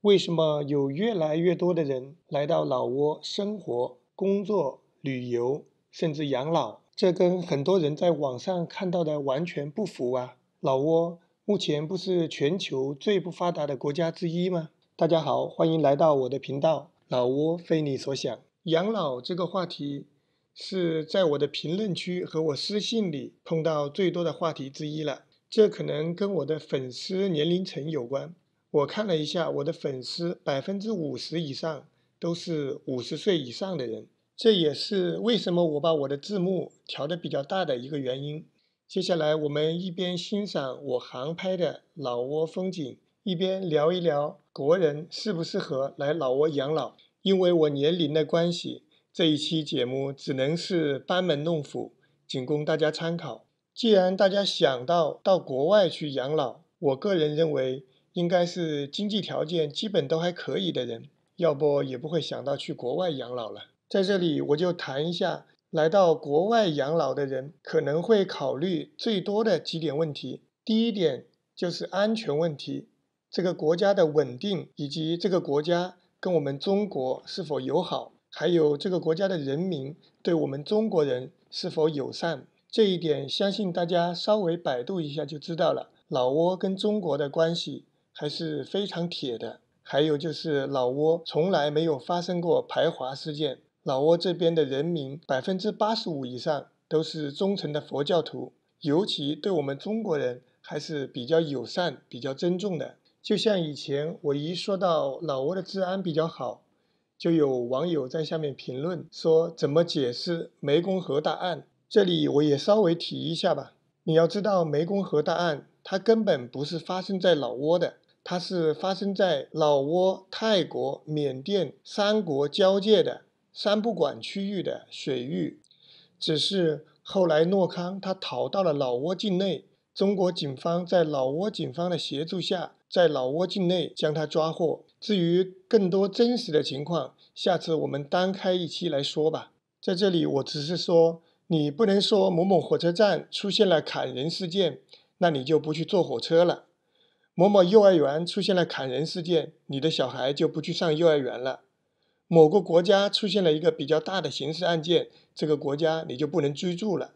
为什么有越来越多的人来到老挝生活、工作、旅游，甚至养老？这跟很多人在网上看到的完全不符啊！老挝目前不是全球最不发达的国家之一吗？大家好，欢迎来到我的频道，老挝非你所想。养老这个话题是在我的评论区和我私信里碰到最多的话题之一了。这可能跟我的粉丝年龄层有关。我看了一下，我的粉丝50%以上都是50岁以上的人，这也是为什么我把我的字幕调得比较大的一个原因。接下来我们一边欣赏我航拍的老挝风景，一边聊一聊国人适不适合来老挝养老。因为我年龄的关系，这一期节目只能是班门弄斧，仅供大家参考。既然大家想到国外去养老，我个人认为应该是经济条件基本都还可以的人，要不也不会想到去国外养老了。在这里我就谈一下来到国外养老的人可能会考虑最多的几点问题。第一点就是安全问题，这个国家的稳定，以及这个国家跟我们中国是否友好，还有这个国家的人民对我们中国人是否友善。这一点相信大家稍微百度一下就知道了，老挝跟中国的关系还是非常铁的。还有就是老挝从来没有发生过排华事件，老挝这边的人民85%以上都是忠诚的佛教徒，尤其对我们中国人还是比较友善、比较尊重的。就像以前我一说到老挝的治安比较好，就有网友在下面评论说怎么解释湄公河大案。这里我也稍微提一下吧。你要知道湄公河大案它根本不是发生在老挝的，它是发生在老挝、泰国、缅甸三国交界的三不管区域的水域。只是后来诺康他逃到了老挝境内，中国警方在老挝警方的协助下，在老挝境内将他抓获。至于更多真实的情况，下次我们单开一期来说吧。在这里我只是说，你不能说某某火车站出现了砍人事件，那你就不去坐火车了。某某幼儿园出现了砍人事件，你的小孩就不去上幼儿园了。某个国家出现了一个比较大的刑事案件，这个国家你就不能居住了。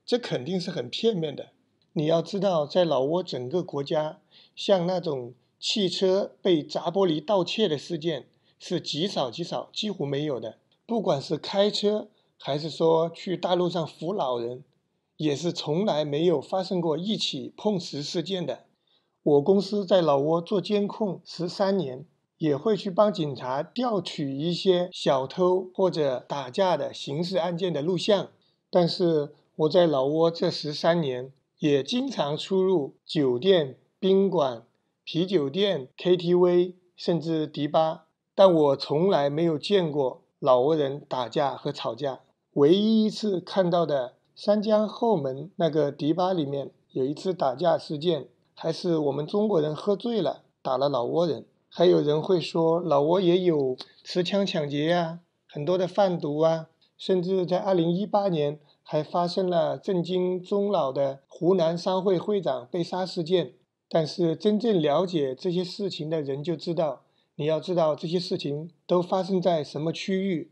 这肯定是很片面的。你要知道，在老挝整个国家，像那种汽车被砸玻璃盗窃的事件是极少，几乎没有的。不管是开车还是说去大路上扶老人，也是从来没有发生过一起碰瓷事件的。我公司在老挝做监控13年，也会去帮警察调取一些小偷或者打架的刑事案件的录像。但是我在老挝这13年，也经常出入酒店、宾馆、啤酒店、KTV， 甚至迪吧，但我从来没有见过老挝人打架和吵架。唯一一次看到的三江后门那个迪吧里面有一次打架事件，还是我们中国人喝醉了打了老挝人。还有人会说老挝也有持枪抢劫啊，很多的贩毒啊，甚至在2018年还发生了震惊中老的湖南商会会长被杀事件。但是真正了解这些事情的人就知道，你要知道这些事情都发生在什么区域，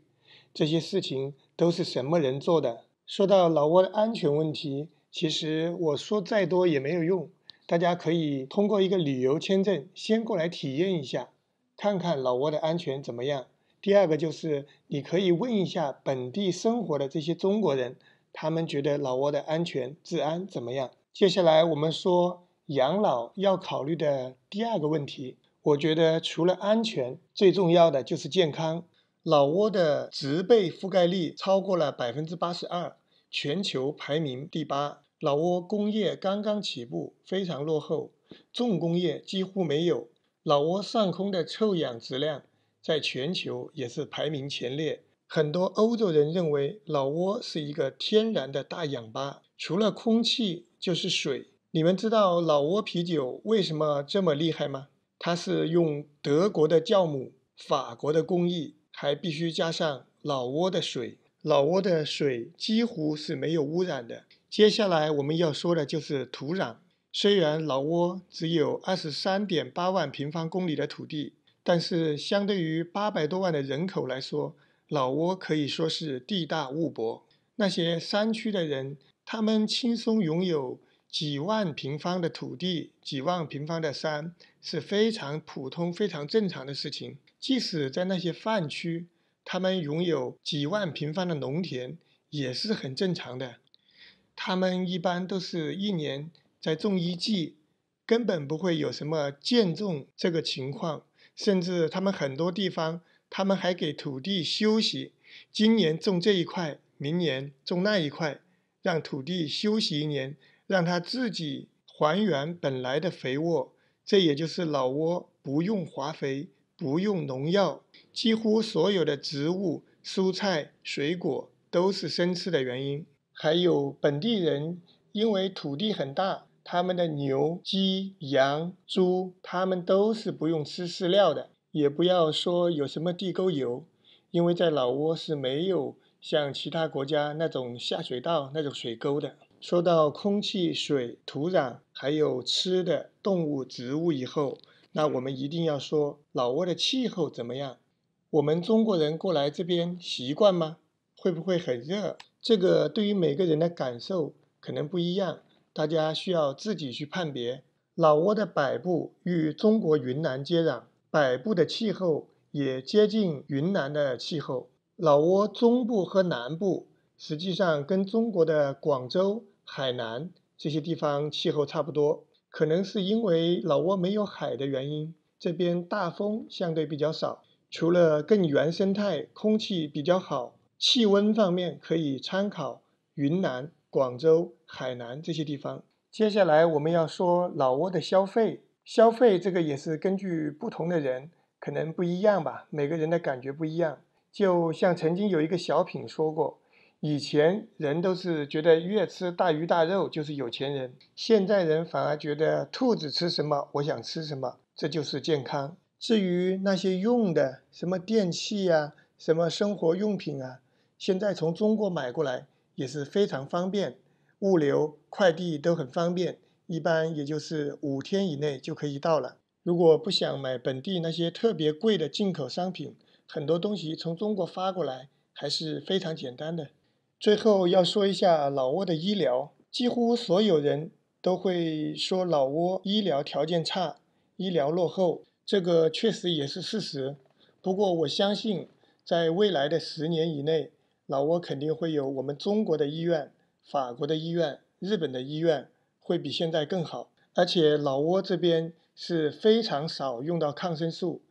这些事情都是什么人做的。说到老挝的安全问题，其实我说再多也没有用，大家可以通过一个旅游签证先过来体验一下，看看老挝的安全怎么样。第二个就是你可以问一下本地生活的这些中国人，他们觉得老挝的安全治安怎么样。接下来我们说养老要考虑的第二个问题，我觉得除了安全，最重要的就是健康。老挝的植被覆盖率超过了82%，全球排名第8。老挝工业刚刚起步，非常落后，重工业几乎没有。老挝上空的臭氧质量在全球也是排名前列。很多欧洲人认为老挝是一个天然的大氧吧，除了空气就是水。你们知道老挝啤酒为什么这么厉害吗？它是用德国的酵母、法国的工艺，还必须加上老挝的水。老挝的水几乎是没有污染的。接下来我们要说的就是土壤。虽然老挝只有23.8万平方公里的土地，但是相对于800多万的人口来说，老挝可以说是地大物博。那些山区的人，他们轻松拥有几万平方的土地、几万平方的山，是非常普通、非常正常的事情。即使在那些泛区，他们拥有几万平方的农田，也是很正常的。他们一般都是一年在种一季，根本不会有什么间种这个情况。甚至他们很多地方，他们还给土地休息，今年种这一块，明年种那一块，让土地休息一年，让它自己还原本来的肥沃。这也就是老挝不用化肥、不用农药，几乎所有的植物、蔬菜、水果都是生吃的原因。还有本地人因为土地很大，他们的牛、鸡、羊、猪，他们都是不用吃饲料的，也不要说有什么地沟油，因为在老挝是没有像其他国家那种下水道、那种水沟的。说到空气、水、土壤，还有吃的动物、植物以后，那我们一定要说老挝的气候怎么样？我们中国人过来这边习惯吗？会不会很热？这个对于每个人的感受可能不一样，大家需要自己去判别。老挝的北部与中国云南接壤，北部的气候也接近云南的气候。老挝中部和南部实际上跟中国的广州、海南这些地方气候差不多，可能是因为老挝没有海的原因，这边大风相对比较少。除了更原生态、空气比较好，气温方面可以参考云南、广州、海南这些地方。接下来我们要说老挝的消费，消费这个也是根据不同的人可能不一样吧，每个人的感觉不一样。就像曾经有一个小品说过，以前人都是觉得越吃大鱼大肉就是有钱人，现在人反而觉得兔子吃什么，我想吃什么，这就是健康。至于那些用的什么电器啊，什么生活用品啊，现在从中国买过来也是非常方便，物流、快递都很方便，一般也就是5天以内就可以到了。如果不想买本地那些特别贵的进口商品，很多东西从中国发过来还是非常简单的。最后要说一下老挝的医疗，几乎所有人都会说老挝医疗条件差，医疗落后，这个确实也是事实。不过我相信，在未来的10年以内，老挝肯定会有我们中国的医院、法国的医院、日本的医院会比现在更好。而且老挝这边是非常少用到抗生素，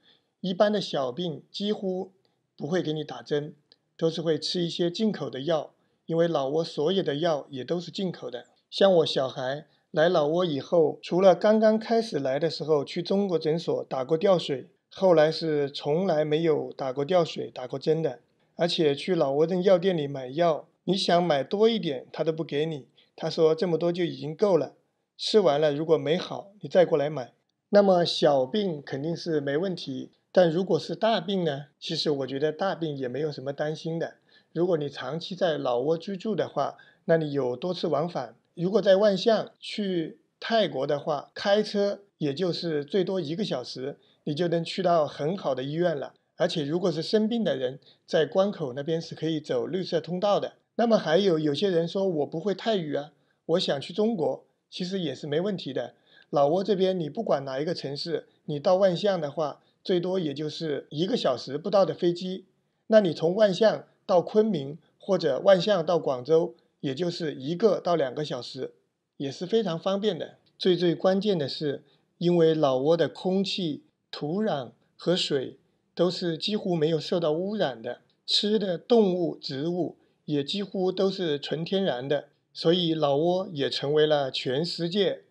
一般的小病几乎不会给你打针，都是会吃一些进口的药，因为老挝所有的药也都是进口的。像我小孩来老挝以后，除了刚刚开始来的时候去中国诊所打过吊水，后来是从来没有打过吊水、打过针的。而且去老挝的药店里买药，你想买多一点，他都不给你，他说这么多就已经够了，吃完了如果没好，你再过来买。那么小病肯定是没问题，但如果是大病呢？其实我觉得大病也没有什么担心的。如果你长期在老挝居住的话，那你有多次往返。如果在万象去泰国的话，开车也就是最多1个小时，你就能去到很好的医院了。而且如果是生病的人，在关口那边是可以走绿色通道的。那么还有些人说我不会泰语啊，我想去中国，其实也是没问题的。老挝这边你不管哪一个城市，你到万象的话，最多也就是1个小时不到的飞机。那你从万象到昆明或者万象到广州，也就是1个到2个小时，也是非常方便的。最关键的是，因为老挝的空气、土壤和水都是几乎没有受到污染的，吃的动物、植物也几乎都是纯天然的，所以老挝也成为了全世界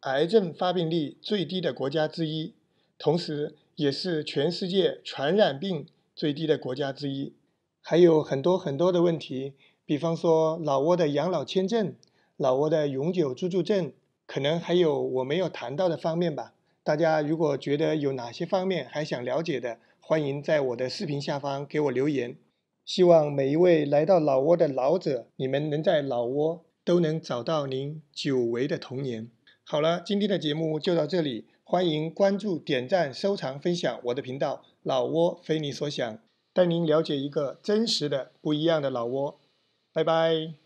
癌症发病率最低的国家之一，同时也是全世界传染病最低的国家之一。还有很多的问题，比方说老挝的养老签证、老挝的永久居住证，可能还有我没有谈到的方面吧。大家如果觉得有哪些方面还想了解的，欢迎在我的视频下方给我留言。希望每一位来到老挝的老者，你们能在老挝都能找到您久违的童年。好了，今天的节目就到这里。欢迎关注、点赞、收藏、分享我的频道老挝非你所想，带您了解一个真实的、不一样的老挝。拜拜。